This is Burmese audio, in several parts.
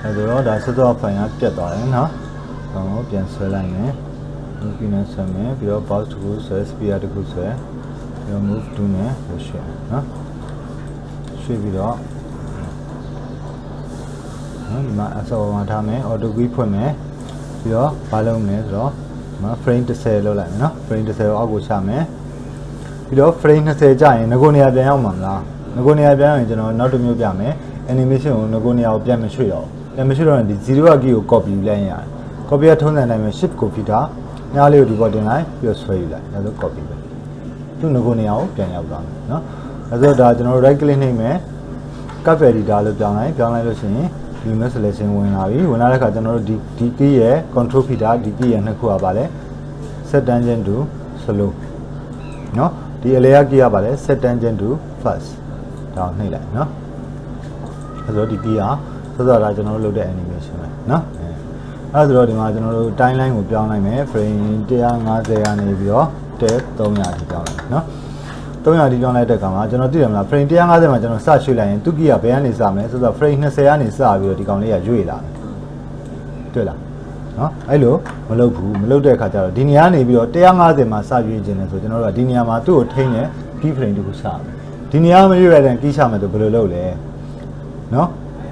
အဲ့တော့ဒါဆက်တော့ဖိုင်ကပြတ်သွားတယ်နော်တော့ပြန်ဆွဲလိုက်မယ် move နဲ့ဆွဲမယ်ပြီးတော့ box တစ်ခုဆွဲ spear တစ်ခုဆွဲပြီးတော့ move to နဲ့ရွှေ့နော်ရွှေ့ပြီးတော့ဒီမှာအစောမှာထားမယ် auto key ဖွင့်မယ်ပြီးတော့ဘာလုပ်မလဲဆိုတော့ဒီမှာ frame 30လောက်လိုက်မယ်နော် frame 30ကိုအောက်ကိုချမယ်ပြီးတော့ frame 20ကြာရင်ငကိုနေရာပြန်ရောက်မှာမလားငကိုနေရာပြန်ရင်ကျွန်တော်နောက်တစ်မျိုးပြမယ် animation ကိုငကိုနေရာကိုပြန်မရွှေ့တော့ပြန်မရွှေ့တော့ဒီ0 key ကို copy ယူလိုက်ရတယ် copy ကထုံးစံတိုင်းပဲ shift ကိုဖိထားညားလေးကိုဒီပေါ်တင်လိုက်ပြီးတော့ဆွဲယူလိုက်ဒါဆို copy ပဲသူ့ငကိုနေရာကိုပြန်ရောက်သွားမယ်နော်အဲဆိုဒါကျွန်တော် right click နှိပ်မယ် cut editor လို့ပြောင်းလိုက်လို့ရှိရင်ဒီ image selection ဝင်လာပြီဝင်လာတဲ့အခါကျွန်တော်တို့ဒီ key ရဲ့ control ဖိထားဒီ key ရဲ့နှစ်ခုကပါလဲ set tangent to slow နော်ဒီအလဲက key ကပါလဲ set tangent to fast ဒါကိုနှိပ်လိုက်နော်အဲဆိုဒီ key ကစောစောကကျွန်တော်တို့လုပ်တဲ့ animation ပဲနော်အဲဆိုတော့ဒီမှာကျွန်တော်တို့ timeline ကိုပြောင်းလိုက်မယ် frame 150ကနေပြီးတော့ tab 300ထိပြောင်းလိုက်နော်300ထိပြောင်းလိုက်တဲ့အခါမှာကျွန်တော်သိတယ်မလား frame 150မှာကျွန်တော်စရွှေ့လိုက်ရင်သူကီးကဘယ်ကနေစမလဲဆိုတော့ frame 20ကနေစပြီးတော့ဒီကောင်လေးကရွေ့လာတယ်တွေ့လားနော်အဲ့လိုမလုပ်ဘူးမလုပ်တဲ့အခါကျတော့ဒီနေရာနေပြီးတော့150မှာစရွေ့ခြင်းလဲဆိုကျွန်တော်တို့ကဒီနေရာမှာသူ့ကိုထိန်းတဲ့ key frame တခုစမယ်ဒီနေရာမရွေ့ရတဲ့ key ချမယ်ဆိုဘယ်လိုလုပ်လဲနော်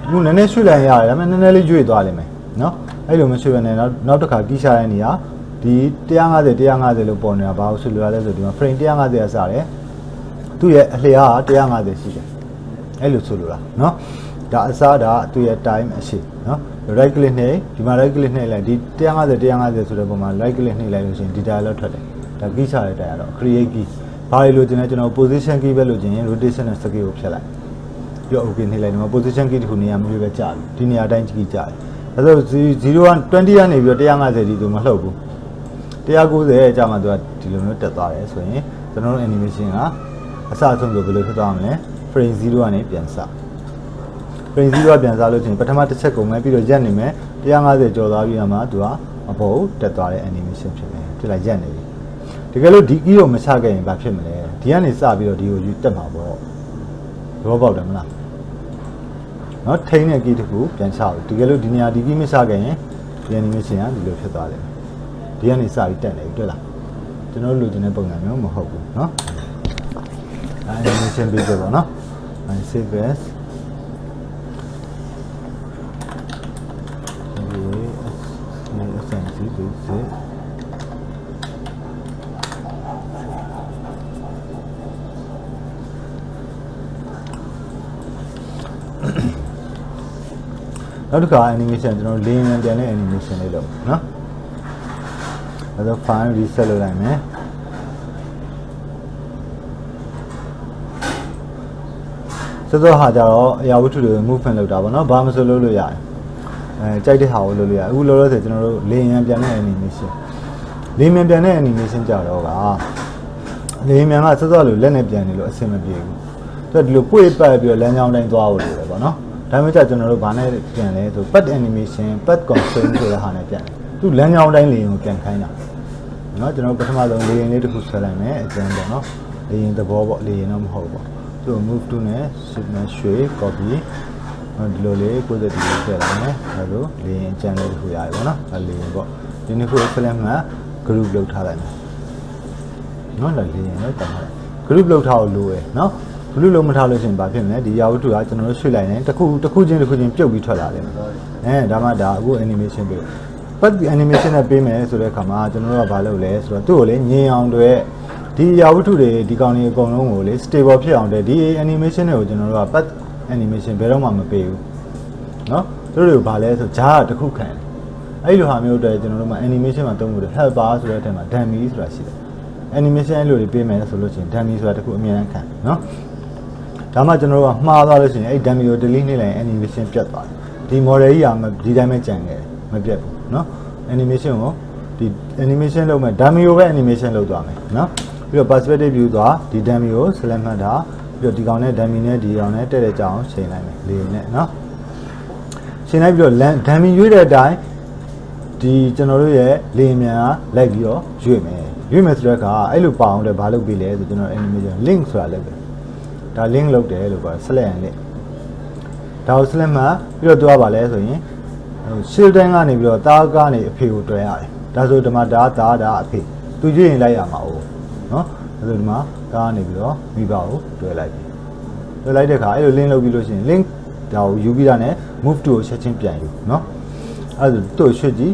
ခုနည်းနည်းရွှေ့လိုက်ရတယ်ဒါပေမဲ့နည်းနည်းလေးရွေ့သွားလိမ့်မယ်နော်အဲ့လိုမရွှေ့ရနဲ့နောက်တစ်ခါ key ချတဲ့နေရာဒီ150လို့ပေါ်နေတာဘာလို့ဆိုလိုရလဲဆိုဒီမှာ frame 150ကစတယ်သူ့ရဲ့အလျားက150ရှိတယ်အဲ့လိုဆိုလိုတာเนาะဒါအစားဒါသူ့ရဲ့ time အရှိเนาะ right click နှိပ်ဒီမှာ right click နှိပ်လိုက်ဒီ150ဆိုတဲ့ပုံမှာ right click နှိပ်လိုက်လို့ရှိရင်ဒီ dialog ထွက်တယ်ဒါ key ချတဲ့ dialog create key ဘာလို့လို့ကျင်လဲကျွန်တော် position key ပဲလို့ကျင်ရင် rotation နဲ့ scale ကိုဖြတ်လိုက်ပြီးတော့ okay နှိပ်လိုက်ဒီမှာ position key တခုနေရာမျိုးပဲကြာပြီဒီနေရာတိုင်း key ကြာတယ်ဒါဆို0 20ကနေပြီးတော့150ဒီသူမလှုပ်ဘူး190ကြာမှသူကဒီလိုမျိုးတက်သွားတယ်ဆိုရင်ကျွန်တော်တို့ animation ကအစအဆုံးဆိုဘယ်လိုဖြစ်သွားမလဲ frame 0ကနေပြန်စ frame 0ကပြန်စလို့ချင်းပထမတစ်ချက်ကုန်မယ်ပြီးတော့ရက်နေမယ်150ကျော်သွားပြီးမှသူကအပေါ်တက်သွားတဲ့ animation ဖြစ်မယ်ဖြစ်လိုက်ရက်နေပြီတကယ်လို့ဒီ key ကိုမချခဲ့ရင်ဘာဖြစ်မလဲဒီကနေစပြီးတော့ဒီကိုယူတက်မှာပေါ့ရောပေါက်တယ်မလားနော်ထိန်းတဲ့ key တခုပြန်ချလို့တကယ်လို့ဒီနေရာဒီ key မချခဲ့ရင်ဒီ animation ကဒီလိုဖြစ်သွားတယ်ဒီကနေစပြီးတက်နေပြီတွေ့လားကျွန်တော်တို့လိုချင်တဲ့ပုံစံမျိုးမဟုတ်ဘူးเนาะanimation ပေးကြပါเนาะ save asနောက်တစ်ခါ animation ကျွန်တော် lane ပြန်တဲ့ animation လေးလုပ်เนาะအဲ့တော့ file reset လုပ်လိုက်မယ်စောစောဟာကြတော့အရာဝတ္ထုတွေ movement လုပ်တာပေါ့နော်ဘာမှမဆိုလုပ်လို့ရတယ်ကြိုက်တဲ့ဟာကိုလုပ်လို့ရတယ်အခုလောလောဆယ်ကျွန်တော်တို့လေယာဉ်ပြန်တဲ့ animation လေယာဉ်ပြန်တဲ့ animation ကြတော့ကလေယာဉ်ပြန်ကစောစောလိုလက်နဲ့ပြန်နေလို့အဆင်မပြေဘူးသူကဒီလိုပွေ့ပတ်ပြီးတော့လမ်းကြောင်းတိုင်းသွားဖို့လိုတယ်ပေါ့နော်ဒါမှမဟုတ်ကျွန်တော်တို့ဘာနဲ့ပြန်လဲဆို path animation path constraint ဆိုတဲ့ဟာနဲ့ပြန်တယ်သူလမ်းကြောင်းတိုင်းလေယာဉ်ကိုပြန်ခိုင်းတာနော်ကျွန်တော်ပထမဆုံးလေယာဉ်လေးတစ်ခုဆွဲလိုက်မယ်အကျဉ်းပေါ့နော်လေယာဉ်သဘောပေါ့လေယာဉ်တော့မဟုတ်ပေါ့သူ move to နဲ့ shift နဲ့ရွှေ့ copy ဒီလိုလေးကိုယ်စက်ဒီလိုထည့်လိုက်မယ်အဲလိုလေယာဉ်အကျဉ်းလေးတစ်ခုရတယ်ပေါ့နော်အဲလေယာဉ်ပေါ့ဒီနှစ်ခု select မှာ group လုပ်ထားလိုက်မယ်နော်လေယာဉ်လည်းတတ်ထားတယ် group လုပ်ထားလို့လိုရယ်နော် group လုပ်မထားလို့ရှိရင်ဘာဖြစ်မလဲဒီရာဝတ္ထုကကျွန်တော်တို့ရွှေ့လိုက်ရင်တစ်ခုချင်းပြုတ်ပြီးထွက်လာတယ်ဒါမှဒါအခု animation ပေးပတ် animation နဲ့ပေးမယ်ဆိုတဲ့အခါမှာကျွန်တော်တို့ကဘာလုပ်လဲဆိုတော့သူ့ကိုလေငြင်းအောင်တွေဒီရာဝတ္ထုတွေဒီကောင်တွေအကုန်လုံးကိုလေ stable ဖြစ်အောင်တဲ့ဒီ animation တွေကိုကျွန်တော်တို့ကပတ် animation ဘယ်တော့မှမပေးဘူးเนาะသူတို့ဘာလဲဆိုဂျားတစ်ခုခံအဲ့လိုဟာမျိုးတွေကျွန်တော်တို့မှာ animation မှာသုံးလို့ helper ဆိုတဲ့အထက်မှာ dummy ဆိုတာရှိတယ် animation အဲ့လိုတွေပေးမယ်ဆိုလို့ရှိရင် dummy ဆိုတာတစ်ခုအမြဲတမ်းခံเนาะဒါမှကျွန်တော်တို့ကမှားသွားလို့ရှိရင်အဲ့ dummy ကို delete နှိပ်လိုက်ရင် animation ပြတ်သွားတယ်ဒီ model ကြီးကဒီတိုင်းပဲကြံခဲ့တယ်မပြတ်ဘူးเนาะ animation ကိုဒီ animation လုပ်မယ် dummy ကိုပဲ animation လုပ်သွားမယ်เนาะပြီးတော့ perspective view သွားဒီ dummy ကို select မှတ်တာပြီးတော့ဒီကောင်နဲ့ dummy နဲ့ဒီကောင်နဲ့တက်တဲ့ကြောင်ချိန်လိုက်မယ်လေနဲ့เนาะချိန်လိုက်ပြီးတော့ dummy ရွေးတဲ့အတိုင်းဒီကျွန်တော်တို့ရဲ့လေမြန်ကလိုက်ပြီးတော့ရွေ့မယ်ဆိုတဲ့အခါအဲ့လိုပါအောင်လည်းဘာလုပ်ပေးလဲဆိုကျွန်တော် animation link ဆိုတာလုပ်တယ်ဒါ link လုပ်တယ်လို့ပြော select ရင် link ဒါကို select မှပြီးတော့တွားပါလဲဆိုရင် ရှင်းတိုင်းကနေပြီးတော့တားကနေအဖေကိုတွဲရတယ်ဒါဆိုဒီမှာဒါအဖေသူကြည့်ရင်လိုက်ရမှာ哦နော်ဒါဆိုဒီမှာတားကနေပြီးတော့မိဘကိုတွဲလိုက်ပြီတွဲလိုက်တဲ့အခါအဲ့လို link လုပ်ပြီးလို့ရှိရင် link ဒါကိုယူပြီးတာနဲ့ move to ကိုချက်ချင်းပြန်ယူနော်အဲ့ဒါသူ့ရွှေ့ကြည့်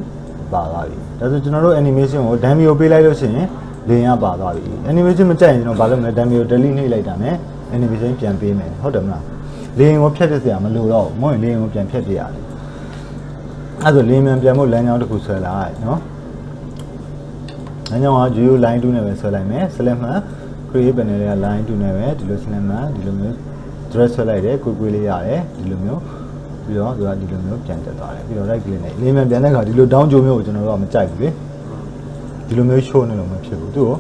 ပါသွားပြီဒါဆိုကျွန်တော်တို့ animation ကို dummy ကိုပေးလိုက်လို့ရှိရင်လင်းရပါသွားပြီ animation မကြိုက်ရင်ကျွန်တော်ဘာလုပ်မလဲ dummy ကို delete နှိပ်လိုက်တာနဲ့ animation ပြန်ပေးမယ်ဟုတ်တယ်မလားလင်းကိုဖြတ်တဲ့ဆရာမလိုတော့ဘူးမဟုတ်ရင်လင်းကိုပြန်ဖြတ်ပြရတယ်အဲ့ဒါလင်းမြန်ပြန်ဖို့လမ်းကြောင်းတစ်ခုဆွဲလိုက်နော်လမ်းကြောင်းက geo line 2နဲ့ပဲဆွဲလိုက်မယ် select မှ create panel တွေက line 2နဲ့ပဲဒီလို select မှဒီလိုမျိုး dress ဆွဲလိုက်တယ်ကွေးလေးရတယ်ဒီလိုမျိုးပြီးတော့သူကဒီလိုမျိုးပြန်တက်သွားတယ်ပြီးတော့ right click နဲ့လင်းမြန်ပြန်တဲ့အခါဒီလို down ကြိုးမျိုးကိုကျွန်တော်တို့ကမကြိုက်ဘူးလေဒီလိုမျိုး show နေလို့မဖြစ်ဘူးသူ့ကို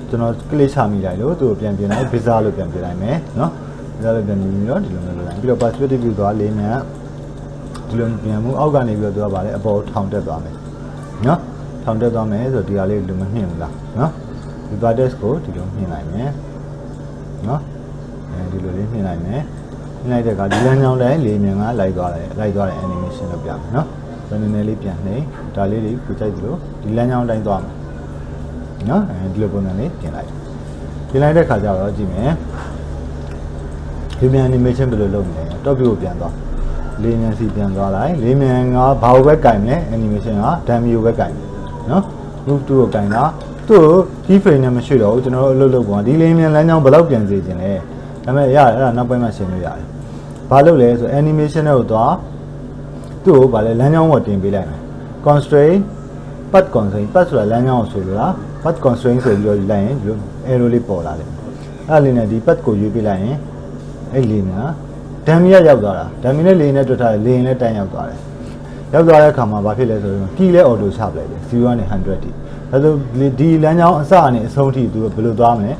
ကျွန်တော် click ချမိလိုက်လို့သူ့ကိုပြန်ပြင်လိုက် visa လို့ပြန်ပြင်လိုက်မယ်နော် visa လို့ပြန်ပြင်ပြီးတော့ဒီလိုမျိုးလုပ်လိုက်ပြီးတော့ perspective view သွားလေးမြန်ဒီလိုပြန်မှုအောက်ကနေပြီးတော့သူကဗာလေအပေါ်ထောင်တက်သွားမယ်နော်ထောင်တက်သွားမယ်ဆိုတော့ဒီဟာလေးဒီလိုမနှင်ဘူးလားနော်ဒီ vertex ကိုဒီလိုနှင်လိုက်မယ်နော်အဲဒီလိုလေးနှင်လိုက်မယ်နှင်လိုက်တဲ့အခါဒီလမ်းကြောင်းတိုင်းလေးမြန်ကလိုက်သွားတယ် animation လုပ်ပြမယ်နော်နည်းနည်းလေးပြန်နှိပ်ဒါလေးတွေကိုကြိုက်သလိုဒီလမ်းကြောင်းတိုင်းသွားမယ်နော်ဒီလိုပုံစံလေးပြင်လိုက်တဲ့အခါကျတော့ကြည့်မယ်ဒီမြန် animation ဘယ်လိုလုပ်မလဲ top view ကိုပြန်သွားလေးမြန်စီပြန်သွားလိုက်လေးမြန်ကဘာကိုပဲကင်မလဲ animation က dummy ကိုပဲကင်မယ်နော် move to ကိုကင်တာသူ့ key frame နဲ့မရှိတော့ဘူးကျွန်တော်တို့အလုပ်လုပ်ပုံဒီလေးမြန်လမ်းကြောင်းဘယ်လောက်ပြန်စေခြင်းလဲဒါပေမဲ့ရတယ်အဲ့ဒါနောက်ပိုင်းမှရှင်းလို့ရတယ်ဘာလုပ်လဲဆို animation တွေကိုသွားသူ့ကိုဗာလဲလမ်းကြောင်းကိုတင်ပေးလိုက်မယ် constraint path constraint path ဆိုတာလမ်းကြောင်းကိုဆိုလိုတာ path constraint ဆိုပြီးတော့လိုက်ရင်ဒီလို arrow လေးပေါ်လာတယ်အဲ့လေးနဲ့ဒီ path ကိုရွေးပေးလိုက်ရင်အဲ့လေးညာဒမ်မီရောက်သွားတာဒမ်မီနဲ့လေနဲ့တွေ့ထားတယ်လေနဲ့တန်းရောက်သွားတယ်ရောက်သွားတဲ့အခါမှာဘာဖြစ်လဲဆိုတော့ကီးလဲ auto ချပလိုက်တယ်0ကနေ100တိဒါဆိုဒီလမ်းကြောင်းအစအနေအဆုံးထိသူဘယ်လိုသွားမလဲ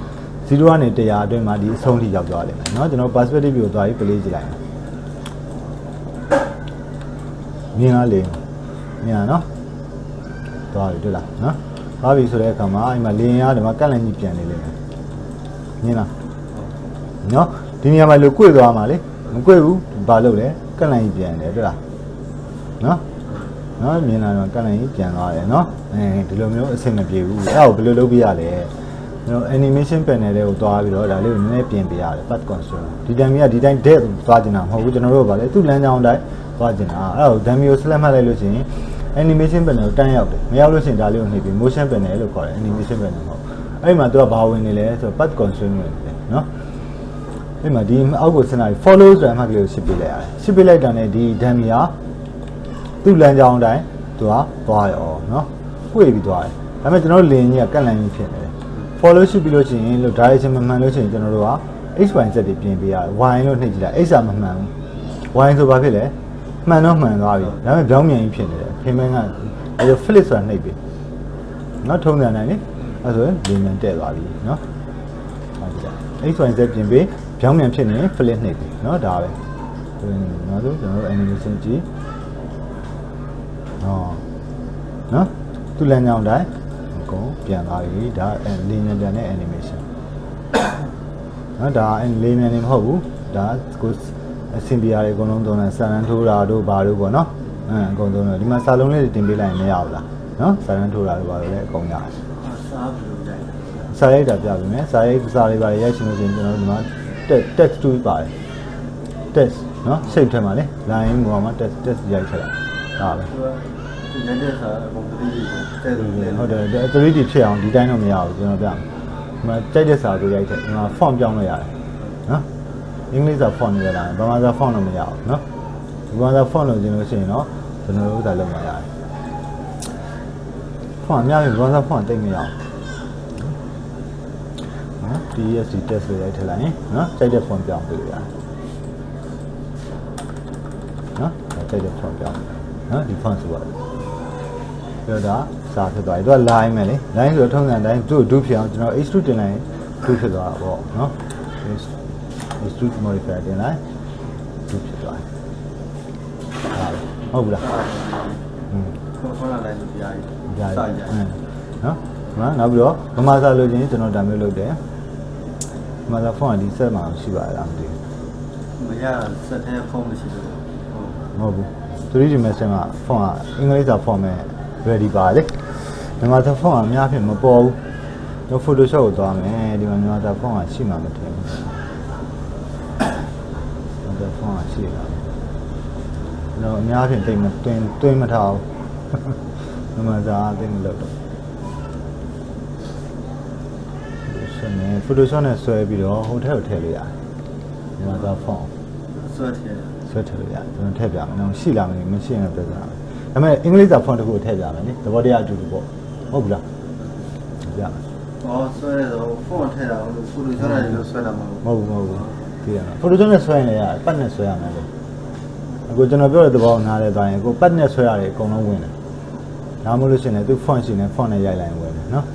0ကနေ100အတွင်းမှာဒီအဆုံးထိရောက်သွားလိမ့်မယ်เนาะကျွန်တော် perspective view ကိုသွားပြီး play ကြည့်လိုက်မြင်လားလေမြင်လားเนาะသွားပြီတွေ့လားเนาะသွားပြီဆိုတဲ့အခါမှာအဲ့မှာလေရင်ကဒီမှာကန့်လန့်ကြီးပြန်နေလိမ့်မယ်မြင်လားเนาะဒီနေရာမှာလို့꿰သွားမှာလေမ꿰ဘူးဘာလုပ်လဲကန့်လန့်ကြီးပြန်တယ်တွေ့လားเนาะမြင်လာတော့ကန့်လန့်ကြီးပြန်သွားတယ်เนาะဒီလိုမျိုးအဆင်မပြေဘူးအဲ့ဒါကိုဘယ်လိုလုပ်ပြရလဲကျွန်တော် animation panel တွေကိုသွားပြီးတော့ဒါလေးကိုနည်းနည်းပြင်ပေးရတယ် path constraint ဒီတန်မီကဒီတိုင်း depth သွားကျင်တာမဟုတ်ဘူးကျွန်တော်တို့ကဗာလေသူ့လမ်းကြောင်းတိုင်းသွားကျင်တာအဲ့ဒါကို dummy ကို select မှတ်လိုက်လို့ရှိရင် animation panel ကိုတန်းရောက်တယ်မရောက်လို့ရှိရင်ဒါလေးကိုနှိပ်ပြီး motion panel လို့ခေါ်တယ် animation panel ဟုတ်အဲ့မှာသူကဘာဝင်နေလဲဆိုတော့ path constraint ဝင်နေတယ်เนาะအဲ့မှာဒီအောက်ကိုစဉ်းစားပြီး follow ဆိုတဲ့အမှတ်ကလေးကိုရှင်းပေးလိုက်ရတယ်ရှင်းပေးလိုက်တာနဲ့ဒီ dummy ကသူ့လမ်းကြောင်းတိုင်းသူကသွားရောเนาะ꿰ပြီးသွားတယ်ဒါပေမဲ့ကျွန်တော်တို့လင်းကြီးကကန့်လန့်ကြီးဖြစ်နေတယ် follow ရှိပြီးလို့ရှိရင်လို့ direction မမှန်လို့ရှိရင်ကျွန်တော်တို့က x y z တွေပြင်ပေးရတယ် y လို့နှိပ်ကြည့်လိုက် x ကမမှန်ဘူး y ဆိုဘာဖြစ်လဲမှန်တော့မှန်သွားပြီဒါပေမဲ့ပြောင်းပြန်ကြီးဖြစ်နေတယ်ဖင်မန်းကအဲ့ flip ဆိုတာနှိပ်ပြီเนาะထုံးစံတိုင်းလေအဲ့ဆိုရင်လင်းမြန်တက်သွားပြီเนาะဟုတ်ကြ x y z ပြင်ပေးပြောင်းပြန်ဖြစ်နေ flip နှိပ်ပြီเนาะဒါပဲနောက်ဆုံးကျွန်တော်တို့ animation ကြည့်နော်သူ့လမ်းကြောင်းတိုင်းအကုန်ပြန်သွားပြီဒါလေးမြန်ပြန်တဲ့ animation နော်ဒါလေးမြန်နေမဟုတ်ဘူးဒါကိုအဆင်ပြေရတယ်အကုန်လုံးသုံးတယ်စာရန်ထိုးတာတို့ဘာတို့ပေါ့နော်အကုန်သုံးတယ်ဒီမှာစာလုံးလေးတွေတင်ပေးလိုက်ရင်မရဘူးလားနော်စာရန်ထိုးတာတို့ဘာလို့လဲအကုန်ရတယ်စာရိုက်တာပြပြီမယ်စာရိုက်စာတွေပါရိုက်ချင်လို့ရှိရင်ကျွန်တော်တို့ဒီမှာ text tool ပါတယ် text နော် shape ထဲမှာလေ line ပေါ်မှာ text ရိုက်ထည့်လိုက်ဒါပဲနည်းနည်းစာအကုန် 3D ကိုတဲ့လို့ဟုတ်တယ် 3D ဖြစ်အောင်ဒီတိုင်းတော့မရဘူးကျွန်တော်ပြမယ်ဒီမှာကြိုက်တဲ့စာကိုရိုက်ထည့်ဒီမှာ font ပြောင်းလို့ရတယ်နော်အင်္ဂလိပ်စာ font နဲ့လာတယ်ဗမာစာ font တော့မရဘူးနော်ဗမာစာ font လို့ကျင်လို့ရှိရင်တော့ကျွန်တော်တို့ဒါလုပ်မှရတယ် font အများကြီးဗမာစာ font တိတ်မရအောင်နော် DSC test လို့ရိုက်ထည့်လိုက်ရင်နော်ကြိုက်တဲ့ font ပြောင်းပေးလို့ရတယ်နော်ကြိုက်တဲ့ font ပြောင်းနော်ဒီ font ဆိုတော့ပြောတာစာဖြစ်သွားပြီသူက line မယ်လေ line ဆိုတော့ထုံးစံတိုင်းသူ့ do ဖြစ်အောင်ကျွန်တော် h2 တင်လိုက် do ဖြစ်သွားတာပေါ့နော် h2 modifier တင်လိုက် do ဖြစ်သွားတယ်ဟုတ်ဘူးလားခေါ်လာလိုက်လို့ပြရတယ်စာရနော်နောက်ပြီးတော့ဗမာစာလို့ချင်းကျွန်တော်ဒါမျိုးလုပ်တယ်ဗမာစာ font ကဒီ set မှာရှိပါလားမသိဘူးမရ set တဲ့ font မရှိဘူးဟုတ်ဘူးသူ 3D Max မှာဖုန်းကအင်္ဂလိပ်စာဖုန်းမဲ့ ready ပါလေမြန်မာစာဖုန်းကအများဖြင့်မပေါ်ဘူးတော့ Photoshop ကိုသွားမယ်ဒီမှာမြန်မာစာဖုန်းကရှိမှမထင်ဘူးဒါဖုန်းကရှိတာတော့အများဖြင့်တိတ်မတွင်းမထားဘူးမြန်မာစာအသိမလို့တော့Photoshop နဲ့ဆွဲပြီးတော့ဟိုထက်ကိုထည့်လို့ရတယ်မြန်မာစာဖုန်းဆွဲထည့်လို့ရတယ်ကျွန်တော်ထည့်ပြမယ်နော်ရှိလားမသိမရှိရင်တော့ပြောပြမယ်ဒါပေမဲ့အင်္ဂလိပ်စာဖုန်းတစ်ခုကိုထည့်ပြမယ်နိသဘောတရားအတူတူပေါ့ဟုတ်ပြီလားပြမယ်ဆွဲတယ်တော့ဖုန်းထည့်တာလို့ Photoshop နဲ့လို့ဆွဲတာမဟုတ်ဘူးသိရလား Photoshop နဲ့ဆွဲရင်လည်းရတယ်ပတ်နဲ့ဆွဲရမယ်လေအခုကျွန်တော်ပြောတဲ့သဘောနားလဲသွားရင်ကိုပတ်နဲ့ဆွဲရတယ်အကုန်လုံးဝင်တယ်ဒါမှမဟုတ်လို့ရှိရင်လည်းသူ font ရှိနေ font နဲ့ရိုက်လိုက်ဝင်တယ်နော်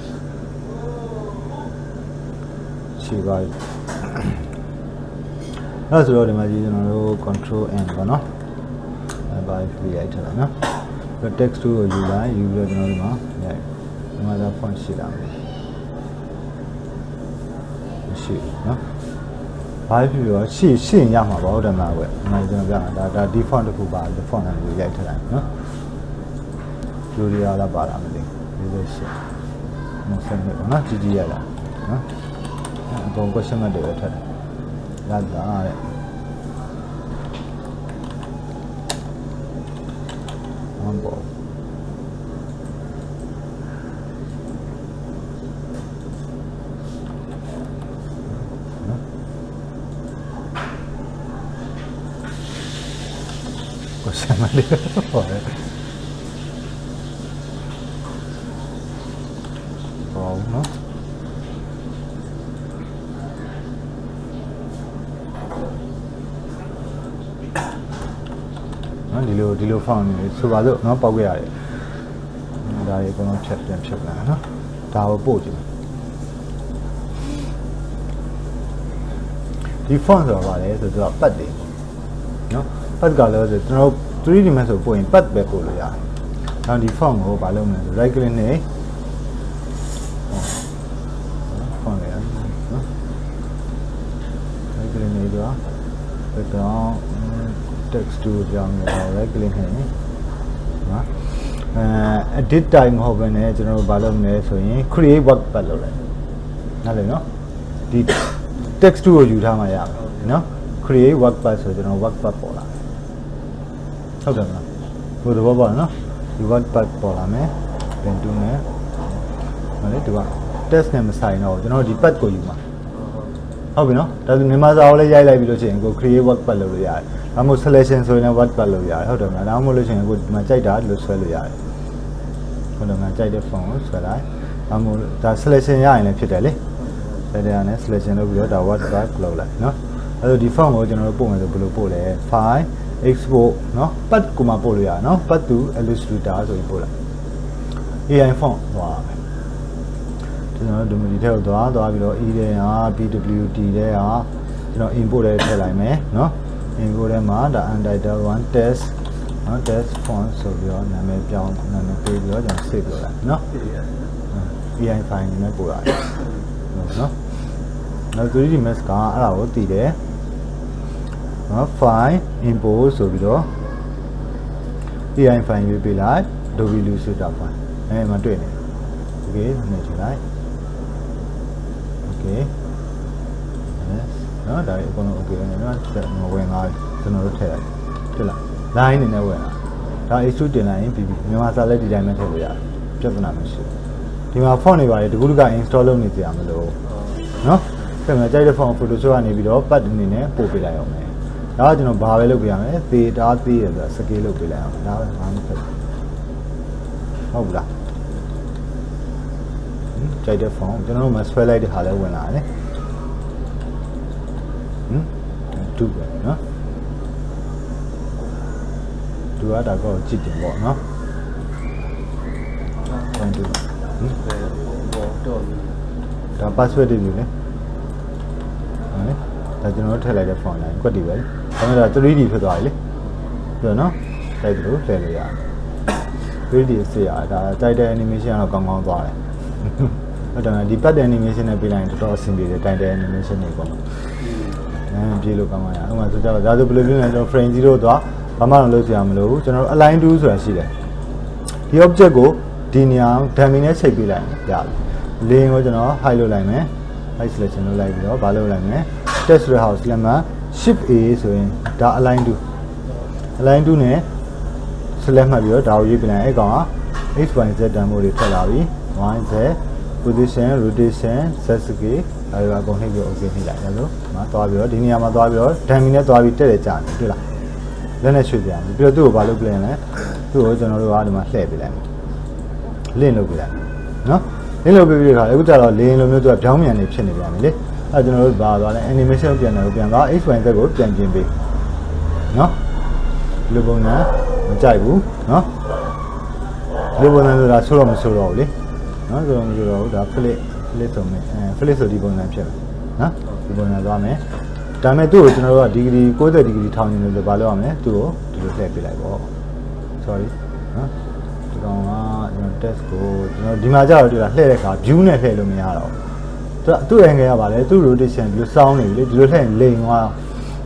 ရှိပါအဲ့ဆိုတော့ဒီမှာကြီးကျွန်တော်တို့ control n ပေါ့နော်အဲ့ဘာဖြစ်ရိုက်ထားလိုက်နော်ပြီး text ကိုယူလိုက်ယူပြီးတော့ကျွန်တော်ဒီမှာရိုက်ဒီမှာဒါ font ရှိတာရှိနော်ဘာဖြစ်ပြီးတော့ရှင်းရမှာပေါ့ဟုတ်တယ်မလားကွဒီမှာကျွန်တော်ပြတာဒါ default တစ်ခုပါ default နဲ့ရိုက်ထားလိုက်နော်လူတွေအားလားပါလားမသိဘူးဒီလိုရှင်းမဆက်နေပါနော်ကြည့်ရလားနော်အကုန် question mark တွေထည့်တယ်လာတာတဲ့ဟမ်ဘောquestion mark တွေဟောတယ်ဘောနော်ဒီလိုဖောင်းနေဆိုပါစို့เนาะပောက်ခဲ့ရတယ်ဒါတွေအကုန်လုံးဖြတ်လာเนาะဒါကိုပို့ကြည့်ဒီ font ဆိုတာပါလေဆိုတော့ပတ်တယ်เนาะပတ်ကလည်းဆိုကျွန်တော် 3D Max ဆိုပို့ရင်ပတ်ပဲပို့လို့ရတယ်။ဒါဒီ font ကိုဘာလုပ်မလဲဆို right click နဲ့ font ရနော် right click နဲ့တော့ background text ကိုကြောင်းရ right click နဲ့နော်edit time မဟုတ်ဘဲနဲ့ကျွန်တော်တို့ဘာလုပ်မလဲဆိုရင် create workpad လုပ်လိုက်နားလည်နော်ဒီ text ကိုယူထားမှရမယ်နော် create workpad ဆိုကျွန်တော် workpad ပေါ်လာဟုတ်တယ်မလားဘယ်လိုပေါ့နော်ဒီ workpad ပေါ်လာမယ်ပြန်တူးမယ်ဟောလေဒီက test နဲ့မဆိုင်တော့ကျွန်တော်ဒီ pad ကိုယူမှာဟုတ်ပြီနော်ဒါဆိုမြန်မာစာကိုလည်းရိုက်လိုက်ပြီးလို့ရှိရင်ကို create workpad လုပ်လို့ရတယ်ဒါမှမဟုတ် selection ဆိုရင်လည်း workpad လုပ်ရတယ်ဟုတ်တယ်မလားဒါမှမဟုတ်လို့ရှိရင်ကိုဒီမှာကြိုက်တာလို့ဆွဲလို့ရတယ်ဟုတ်တယ်မလားကြိုက်တဲ့ font ကိုဆွဲလိုက်ဒါမှမဟုတ်ဒါ selection ရရင်လည်းဖြစ်တယ်လေဒါတည်းနဲ့ selection လုပ်ပြီးတော့ဒါ workpad လုပ်လိုက်နော်အဲ့တော့ဒီ font ကိုကျွန်တော်တို့ပို့မယ်ဆိုဘယ်လိုပို့လဲ file export เนาะ pad ကိုမှပို့လို့ရเนาะ pad to illustrator ဆိုပြီးပို့လိုက် AI font သွားမယ်ကျွန်တော်တို့ဒီထဲကိုသွားပြီးတော့ e တဲ့ဟာ pwd တဲ့ဟာကျွန်တော် import ထဲထည့်လိုက်မယ်เนาะ import ထဲမှာဒါ untitled one test เนาะ test font ဆိုပြီးတော့နာမည်ပြောင်းနာမည်ပေးပြီးတော့ကျွန်တော် save လုပ်လိုက်เนาะ AI file နဲ့ပို့ရတယ်เนาะနောက် 3D Max ကအဲ့ဒါကိုတည်တယ်နော် file import ဆိုပြီးတော့ AI file ရွေးပေးလိုက် Adobe Illustrator file အဲ့မှာတွေ့နေ okay နေကြည့်လိုက် okay yes နော်ဒါအကုန်လုံး okay နော်ဝင်လာကျွန်တော်တို့ထည့်လိုက်ဖြစ်လား line နေနဲ့ဝင်လာဒါ extrude တင်လိုက်ရင်ပြီးပြီမြန်မာစာလည်းဒီတိုင်းပဲထည့်လို့ရတယ်ပြဿနာမရှိဘူးဒီမှာ font တွေပါတယ်ဒီခုက install လုပ်နေကြရမလို့နော်ပြန်ကြိုက်တဲ့ font Photoshop ကနေပြီးတော့ pad အနေနဲ့ပို့ပေးလိုက်အောင်မယ်ဒါကကျွန်တော်ဘာပဲလုပ်ပြရမလဲသေတာသေးတယ်ဆိုတာ scale လုပ်ပေးလိုက်အောင်ဒါပဲဘာမှမဖြစ်ဘူးဟုတ်ဘူးလားကြိုက်တဲ့ font ကျွန်တော်တို့မှဆွဲလိုက်တဲ့ဟာလည်းဝင်လာတယ်တူပဲနော်တူရတာကောကြည့်တယ်ပေါ့နော်ဖန်တူဒါ password တွေပြီလေဒါကျွန်တော်တို့ထည့်လိုက်တဲ့ font line ကွက်တွေပဲဒါမှမဟုတ် 3D ဖြစ်သွားပြီလေပြီးတော့နော်တိုက်တယ်လို့ထည့်လို့ရတယ် 3D အစစ်ရဒါတိုက်တဲ့ animation ကတော့ကောင်းကောင်းသွားတယ်ဟုတ်တယ်ဒီ pad animation နဲ့ပြလိုက်ရင်တော်တော်အဆင်ပြေတယ်တိုက်တဲ့ animation တွေပေါ့ပြေလို့ကောင်းပါရဥပမာဆိုကြတော့ဒါဆိုဘယ်လိုလုပ်လဲကျွန်တော် frame 0သွား ဘာမှလုပ်ကြရမလို့ကျွန်တော်တို့ align to ဆိုတာရှိတယ်ဒီ object ကိုဒီနေရာ dummy နဲ့ချိန်ပေးလိုက်ရတယ်လင်းကိုကျွန်တော် hide လုပ်လိုက်မယ် hide selection လုပ်လိုက်ပြီးတော့ဘာလုပ်လိုက်မလဲ text house လက်မှာ shift A ဆိုရင်ဒါ align to နဲ့ select မှတ်ပြီးတော့ဒါကိုရေးပြလိုက်အဲ့ကောင်က x y z တန်ဖိုးတွေထွက်လာပြီ y z position rotation z scale အဲ့ဒါအကုန်နှိပ်ပြီး okay နှိပ်လိုက်ရလို့ဒီမှာသွားပြီးတော့ဒီနေရာမှာသွားပြီးတော့ dummy နဲ့သွားပြီးတက်တယ်ကြာတယ်တွေ့လားလက်နဲ့ရွှေ့ပြရမယ်ပြီးတော့သူ့ကိုဘာလုပ်ပြလဲသူ့ကိုကျွန်တော်တို့ကဒီမှာလှည့်ပေးလိုက်မယ်လင့်လုပ်ပေးလိုက်နော်လင့်လုပ်ပေးပြီးတဲ့အခါအခုကျတော့လင်းလိုမျိုးသူကပြောင်းပြန်နေဖြစ်နေပြန်ပြီလေအဲ့ကျွန်တော်တို့ဘာသွားလဲ animation ပြန်တယ်ကိုပြန်သွား x y z ကိုပြန်ပြင်ပေးနော်ဒီလိုပုံစံမကြိုက်ဘူးနော်ဒီလိုပုံစံဆိုတာဆိုတော့မဆိုတော့ဘူးလေနော်ဆိုတော့မဆိုတော့ဘူးဒါ flip ဆိုမယ်flip ဆိုဒီပုံစံဖြစ်မယ်နော်ဒီပုံစံသွားမယ်ဒါမဲ့သူ့ကိုကျွန်တော်တို့ကဒီဂရီ60ဒီဂရီထောင်နေလို့ဘာလုပ်ရမလဲသူ့ကိုဒီလိုထည့်ပေးလိုက်ပေါ့ sorry နော်ဒီကောင်ကကျွန်တော် test ကိုကျွန်တော်ဒီမှာကြာတော့တွေ့လားလှည့်တဲ့အခါ view နဲ့လှည့်လို့မရတော့သူ့ angle ကပါလေသူ့ rotation ဒီလိုစောင်းနေပြီလေဒီလိုလှည့်လိန်သွား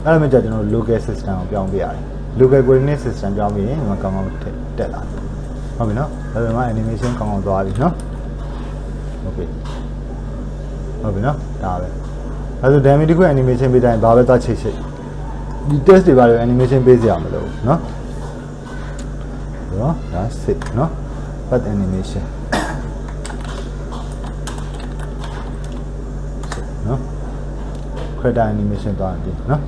အဲ့ဒါမှကြာကျွန်တော် local system ကိုပြောင်းပေးရတယ် local coordinate system ပြောင်းပြီးရင်ဒီမှာကောင်းကောင်းတက်လာတယ်ဟုတ်ပြီနော်ဒါပေမဲ့ animation ကောင်းကောင်းသွားပြီနော် okay ဟုတ်ပြီနော်ဒါပဲအဲဆို dummy တခု animation ပေးတိုင်းဘာပဲသွားချိတ်ဒီ test တွေပါလို့ animation ပေးစရာမလိုဘူးเนาะဒါဒါစစ်เนาะ path animation เนาะ character animation သွားပြီเนาะ